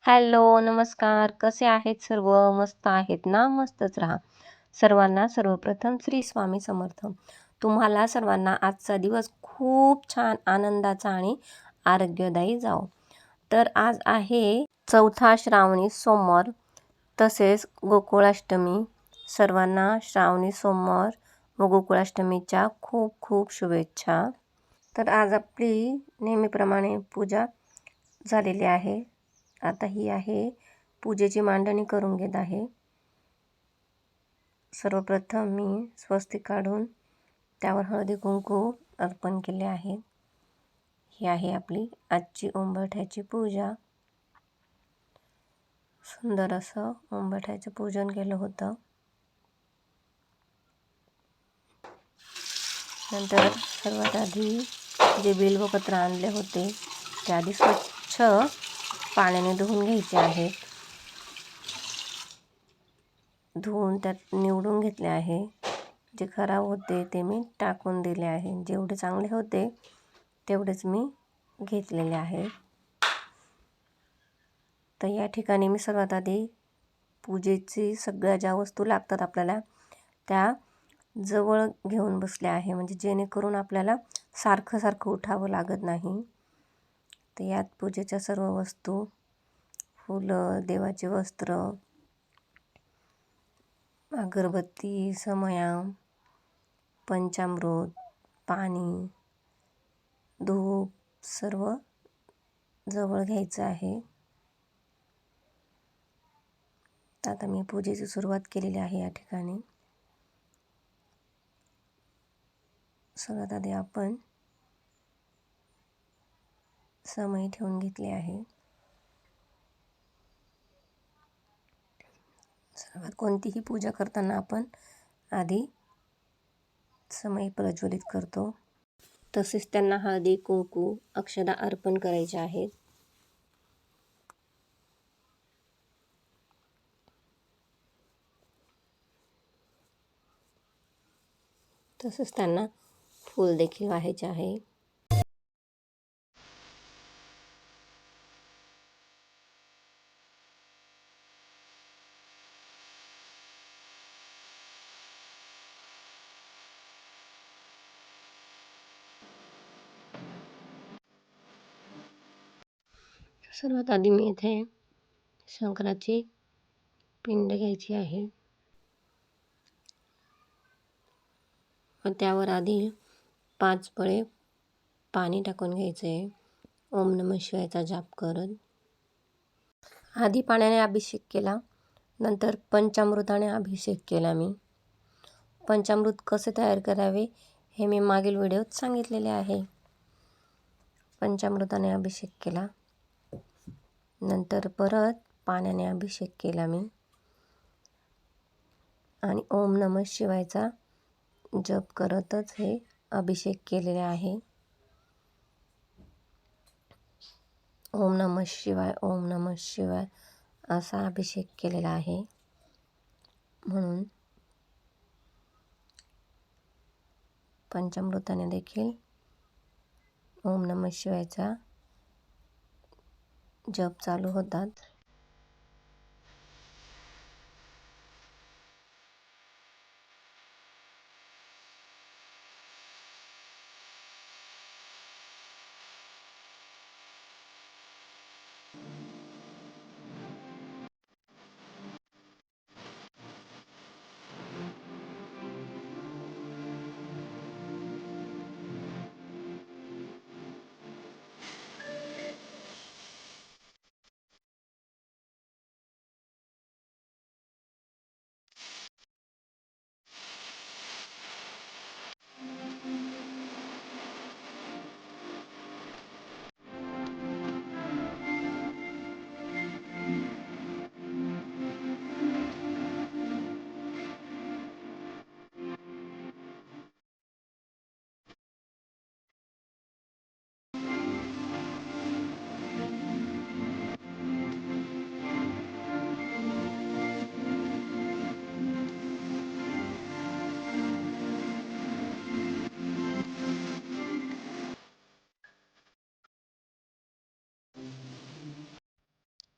Hello, नमस्कार. कसे आहेत सर्व? मस्त आहेत ना? मस्तच राहा. सर्वांना सर्वप्रथम श्री स्वामी समर्थ. तुम्हाला सर्वांना आजचा दिवस खूप छान आनंदाचा आणि आरोग्यदायी जावो. तर आज आहे चौथा श्रावणी सोमवार, तसेच गोकुळाष्टमी. सर्वांना श्रावणी सोमवार व गोकुळाष्टमीच्या खूप खूप शुभेच्छा. तर आज आपली नेहमीप्रमाणे पूजा झालेली आहे. आता ही आहे पूजेची मांडणी करून घेत आहे. सर्वप्रथम मी स्वस्तिक काढून त्यावर हळदी कुंकू अर्पण केले आहे. ही आहे आपली आजची उंबरठ्याची पूजा. सुंदर असं उंबरठ्याचं पूजन केलं होतं. नंतर सर्वात आधी जे बिल्वपत्र आणले होते ते आधी स्वच्छ पाण्याने धुवून घ्यायचे आहेत. धुवून त्यात निवडून घेतले आहे. जे खराब होते ते मी टाकून दिले आहे. जेवढे चांगले होते तेवढेच मी घेतलेले आहे. तर या ठिकाणी मी सर्वात आधी पूजेची सगळ्या ज्या वस्तू लागतात आपल्याला त्या जवळ घेऊन बसले आहे, म्हणजे जेणेकरून आपल्याला सारखं सारखं उठावं लागत नाही. तर यात पूजेच्या सर्व वस्तू, फुलं, देवाचे वस्त्र, अगरबत्ती, समया, पंचामृत, पाणी, धूप सर्व जवळ घ्यायचं आहे. आता मी पूजेची सुरुवात केलेली आहे. या ठिकाणी सर्वात आधी आपण समई ठेवून घेतली आहे. सर्वात कोणतीही पूजा करताना आपण आधी समई प्रज्वलित करतो. तसेच त्यांना हळदी कुंकू अक्षदा अर्पण करायचे आहेत. तसेच त्यांना फूल देखील व्हायचे आहे. सर्वात आधी मी इथे शंकराची पिंड घ्यायची आहे व त्यावर आधी 5 पळे पाणी टाकून घ्यायचे आहे. ओम नमः शिवायचा जाप करत आधी पाण्याने अभिषेक केला. नंतर पंचामृताने अभिषेक केला. मी पंचामृत कसे तयार करावे हे मी मागील व्हिडिओत सांगितलेले आहे. पंचामृताने अभिषेक केला. नंतर परत पाण्याने अभिषेक केला मी आणि ओम नमः शिवायचा जप करतच हे अभिषेक केलेले आहे. ओम नमः शिवाय, ओम नमः शिवाय असा अभिषेक केलेला आहे. म्हणून पंचामृताने देखील ओम नमः शिवायचा जप चालू होतात.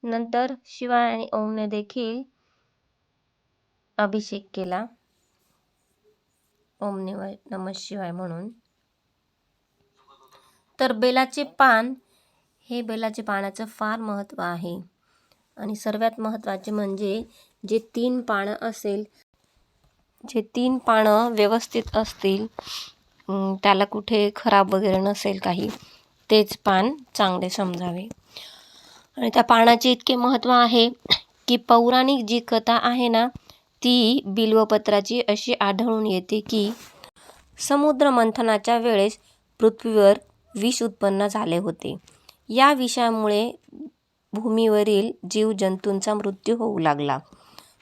नंतर शिवाय आणि ओमने देखील अभिषेक केला. ओम नमः शिवाय म्हणून. तर बेलाचे पान हे बेलाचे पानाचं फार महत्त्व आहे. आणि सर्वात महत्त्वाचे म्हणजे जे 3 पानं असेल, जे 3 पानं व्यवस्थित असतील, त्याला कुठे खराब वगैरे नसेल काही, तेच पान चांगले समजावे. आणि त्या पानाचे इतके महत्त्व आहे की पौराणिक जी कथा आहे ना, ती बिल्वपत्राची अशी आढळून येते की समुद्र मंथनाच्या वेळेस पृथ्वीवर विष उत्पन्न झाले होते. या विषामुळे भूमीवरील जीवजंतूंचा मृत्यू होऊ लागला.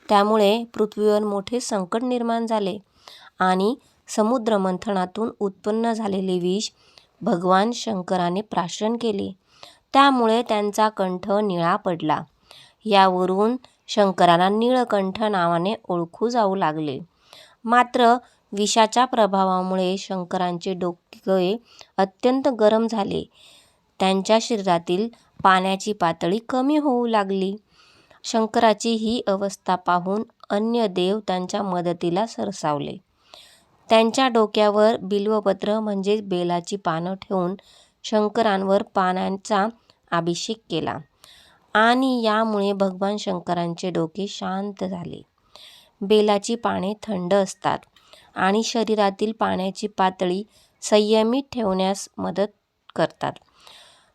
त्यामुळे पृथ्वीवर मोठे संकट निर्माण झाले आणि समुद्र मंथनातून उत्पन्न झालेले विष भगवान शंकराने प्राशन केले. त्यामुळे त्यांचा कंठ निळा पडला. यावरून शंकराला नीळकंठ नावाने ओळखू जाऊ लागले. मात्र विषाच्या प्रभावामुळे शंकरांचे डोके अत्यंत गरम झाले. त्यांच्या शरीरातील पाण्याची पातळी कमी होऊ लागली. शंकराची ही अवस्था पाहून अन्य देव त्यांच्या मदतीला सरसावले. त्यांच्या डोक्यावर बिल्वपत्र म्हणजे बेलाची पानं ठेवून शंकरांवर पाण्याचा अभिषेक केला आणि यामुळे भगवान शंकरांचे डोके शांत झाले. बेलाची पाने थंड असतात आणि शरीरातील पाण्याची पातळी संयमित ठेवण्यास मदत करतात.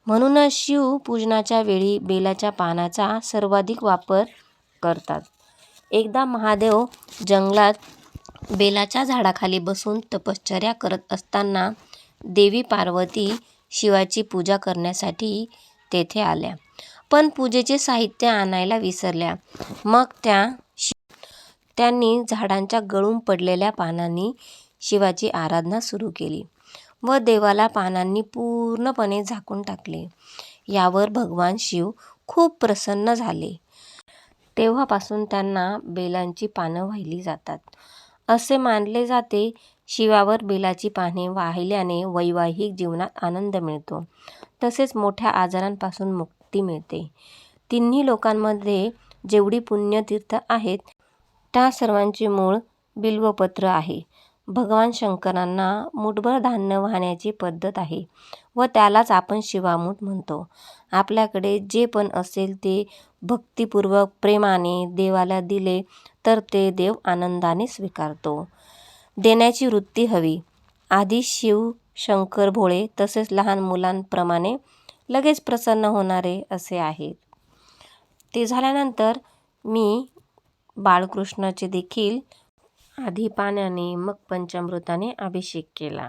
म्हणूनच शिवपूजनाच्या वेळी बेलाच्या पानाचा सर्वाधिक वापर करतात. एकदा महादेव जंगलात बेलाच्या झाडाखाली बसून तपश्चर्या करत असताना देवी पार्वती शिवाची पूजा करण्यासाठी तेथे आल्या. पण पूजेचे साहित्य आणायला विसरल्या. मग त्यांनी झाडांच्या गळून पडलेल्या पानांनी शिवाची आराधना सुरू केली व देवाला पानांनी पूर्णपणे झाकून टाकले. यावर भगवान शिव खूप प्रसन्न झाले. तेव्हापासून त्यांना बेलांची पानं वाहिली जातात. असे मानले जाते, शिवावर बेलाची पाने वाहिल्याने वैवाहिक जीवनात आनंद मिळतो, तसेच मोठ्या आजारांपासून मुक्ती मिळते. तिन्ही लोकांमध्ये जेवढी पुण्यतीर्थ आहेत, त्या सर्वांचे मूळ बिल्वपत्र आहे. भगवान शंकरांना मूठभर धान्य वाहण्याची पद्धत आहे व त्यालाच आपण शिवामूठ म्हणतो. आपल्याकडे जे पण असेल ते भक्तिपूर्वक प्रेमाने देवाला दिले तर ते देव आनंदाने स्वीकारतो. देण्याची वृत्ती हवी. आधी शिव, शंकर भोळे तसेच लहान मुलांप्रमाणे लगेच प्रसन्न होणारे असे आहेत. ते झाल्यानंतर मी बाळकृष्णाचे देखील आधी पाण्याने मग पंचामृताने अभिषेक केला.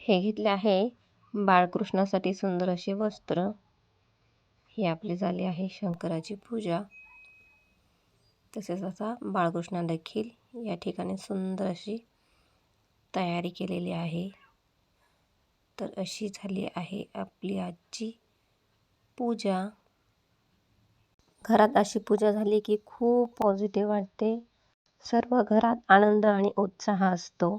हे घेतले आहे बाळकृष्णासाठी सुंदर असे वस्त्र. ही आपली झाली आहे शंकराची पूजा. तसेच आता बाळकृष्ण देखील या ठिकाणी सुंदर अशी तयारी केलेली आहे. तर अशी झाली आहे आपली आजची पूजा. घरात अशी पूजा झाली की खूप पॉझिटिव्ह वाटते. सर्व घरात आनंद आणि उत्साह असतो.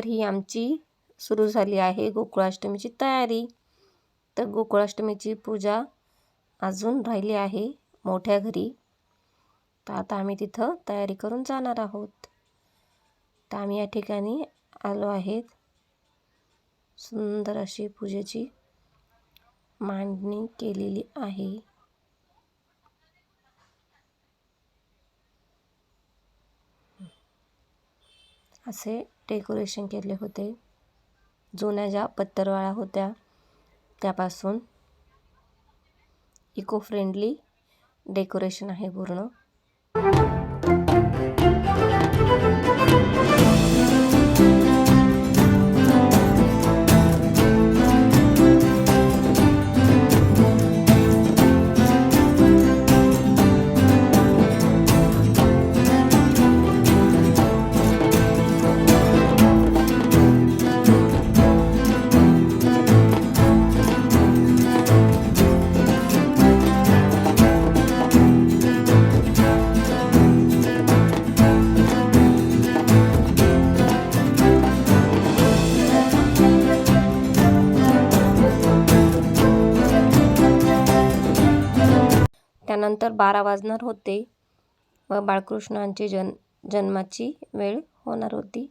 त्यानंतर ही आमची सुरू झाली आहे गोकुळाष्टमीची तयारी. तर गोकुळाष्टमीची पूजा अजून राहिली आहे मोठ्या घरी. तर आता आम्ही तिथं तयारी करून जाणार आहोत. तर आम्ही या ठिकाणी आलो आहेत. सुंदर अशी पूजेची मांडणी केलेली आहे. असे डेकोरेशन केले होते. जुन्या ज्या पत्तरवाळ्या होत्या त्यापासून इको फ्रेंडली डेकोरेशन आहे पूर्ण. त्यानंतर 12 वाजणार होते व बाळकृष्णांची जन्माची वेळ होणार होती.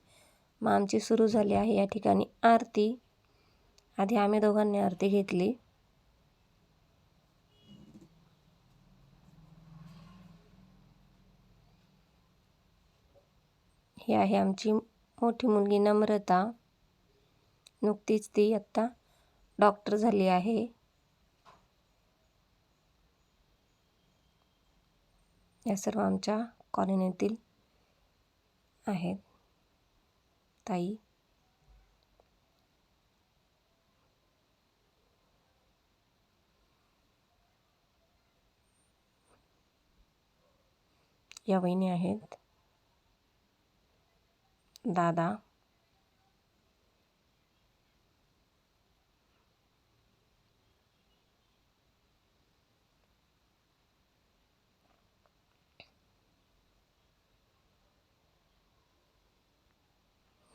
मग आमची सुरू झाली आहे या ठिकाणी आरती. आधी आम्ही दोघांनी आरती घेतली. ही आहे आमची मोठी मुलगी नम्रता. नुकतीच ती आत्ता डॉक्टर झाली आहे. या सर्व आमच्या कॉलनीतील आहेत ताई. या वहिनी आहेत. दादा,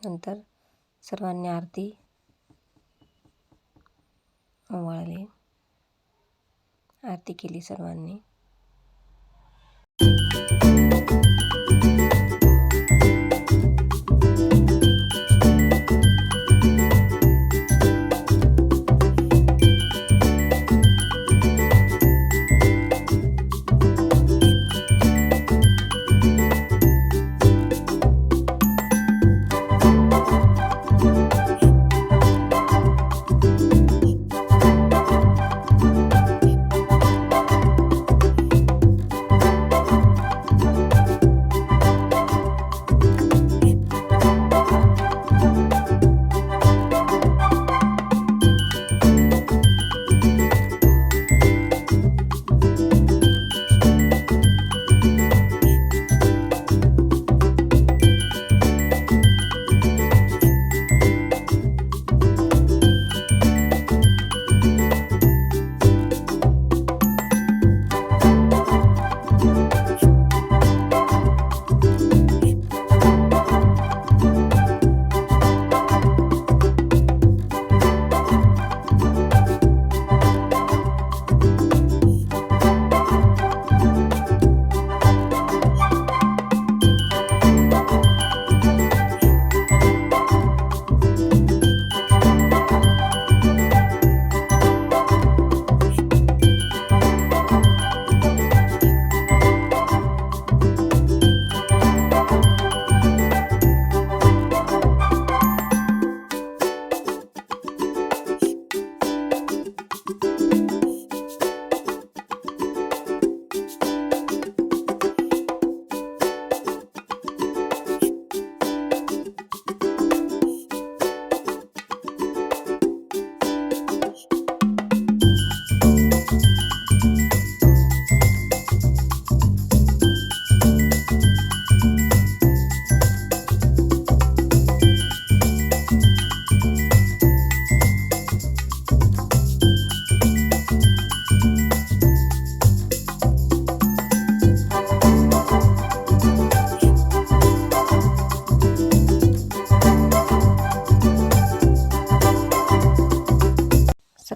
नंतर सर्वांनी आरती ओवाळली. आरती केली सर्वांनी.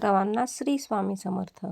सर्वांना श्री स्वामी समर्थ.